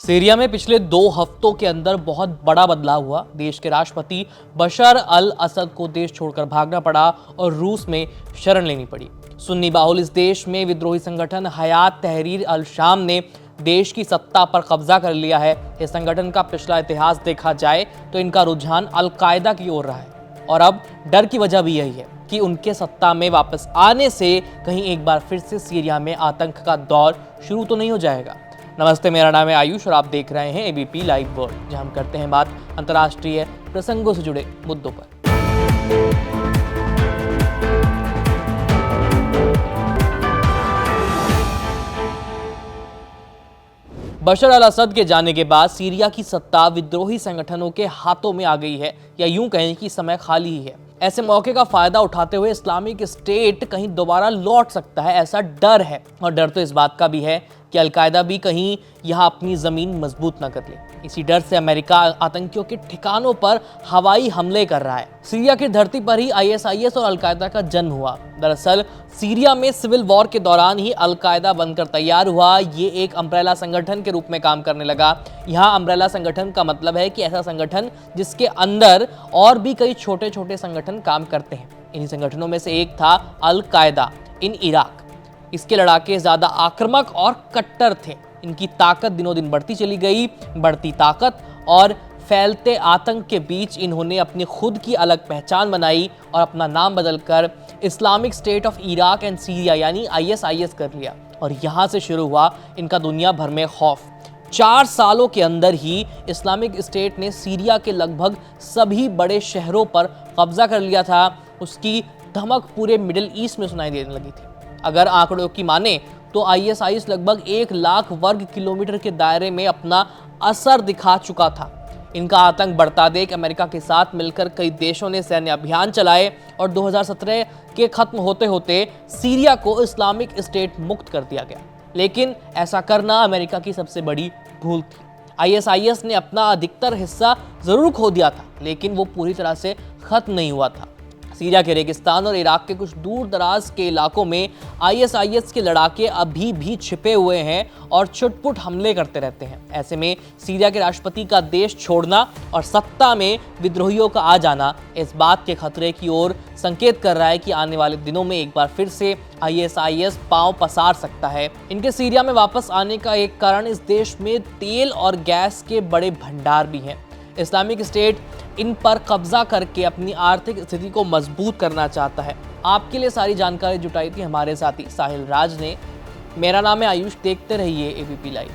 Syria में पिछले 2 हफ्तों के अंदर बहुत बड़ा बदलाव हुआ। देश के राष्ट्रपति बशर अल असद को देश छोड़कर भागना पड़ा और रूस में शरण लेनी पड़ी। सुन्नी बाहुल इस देश में विद्रोही संगठन हयात तहरीर अल शाम ने देश की सत्ता पर कब्जा कर लिया है। इस संगठन का पिछला इतिहास देखा जाए तो इनका रुझान अल कायदा की ओर रहा है और अब डर की वजह भी यही है कि उनके सत्ता में वापस आने से कहीं एक बार फिर से सीरिया में आतंक का दौर शुरू तो नहीं हो जाएगा। नमस्ते, मेरा नाम है आयुष और आप देख रहे हैं एबीपी लाइव वर्ल्ड, जहां हम करते हैं बात अंतर्राष्ट्रीय प्रसंगों से जुड़े मुद्दों पर। बशर अल असद के जाने के बाद सीरिया की सत्ता विद्रोही संगठनों के हाथों में आ गई है, या यूं कहें कि समय खाली ही है। ऐसे मौके का फायदा उठाते हुए इस्लामिक स्टेट कहीं दोबारा लौट सकता है, ऐसा डर है। और डर तो इस बात का भी है कि अल कायदा भी कहीं यहां अपनी जमीन मजबूत न कर ले। इसी डर से अमेरिका आतंकियों के ठिकानों पर हवाई हमले कर रहा है। सीरिया की धरती पर ही आईएसआईएस और अल कायदा का जन्म हुआ। दरअसल सीरिया में सिविल वॉर के दौरान ही अल कायदा बनकर तैयार हुआ। ये एक अम्ब्रेला संगठन के रूप में काम करने लगा। यहाँ अम्ब्रेला संगठन का मतलब है कि ऐसा संगठन जिसके अंदर और भी कई छोटे छोटे संगठन काम करते हैं। इन्हीं संगठनों में से एक था अल कायदा इन इराक। इसके लड़ाके ज्यादा आक्रामक और कट्टर थे। इनकी ताकत दिनों दिन बढ़ती चली गई। बढ़ती ताकत और फैलते आतंक के बीच इन्होंने अपनी खुद की अलग पहचान बनाई और अपना नाम बदलकर Islamic state of Iraq and Syria यानी आईएसआईएस कर लिया। और यहाँ से शुरू हुआ इनका दुनिया भर में खौफ। 4 सालों के अंदर ही इस्लामिक स्टेट ने सीरिया के लगभग सभी बड़े शहरों पर कब्जा कर लिया था। उसकी धमक पूरे मिडिल ईस्ट में सुनाई देने लगी थी। अगर आंकड़ों की माने तो आईएसआईएस लगभग 1 लाख वर्ग किलोमीटर के दायरे में अपना असर दिखा चुका था। इनका आतंक बढ़ता देख अमेरिका के साथ मिलकर कई देशों ने सैन्य अभियान चलाए और 2017 के खत्म होते होते सीरिया को इस्लामिक स्टेट मुक्त कर दिया गया। लेकिन ऐसा करना अमेरिका की सबसे बड़ी भूल थी। आईएसआईएस ने अपना अधिकतर हिस्सा जरूर खो दिया था, लेकिन वो पूरी तरह से खत्म नहीं हुआ था। सीरिया के रेगिस्तान और इराक के कुछ दूर दराज के इलाकों में आईएसआईएस के लड़ाके अभी भी छिपे हुए हैं और छुटपुट हमले करते रहते हैं। ऐसे में सीरिया के राष्ट्रपति का देश छोड़ना और सत्ता में विद्रोहियों का आ जाना इस बात के खतरे की ओर संकेत कर रहा है कि आने वाले दिनों में एक बार फिर से आईएसआईएस पांव पसार सकता है। इनके सीरिया में वापस आने का एक कारण इस देश में तेल और गैस के बड़े भंडार भी हैं। इस्लामिक स्टेट इन पर कब्जा करके अपनी आर्थिक स्थिति को मजबूत करना चाहता है। आपके लिए सारी जानकारी जुटाई थी हमारे साथी साहिल राज ने। मेरा नाम है आयुष, देखते रहिए एबीपी लाइव।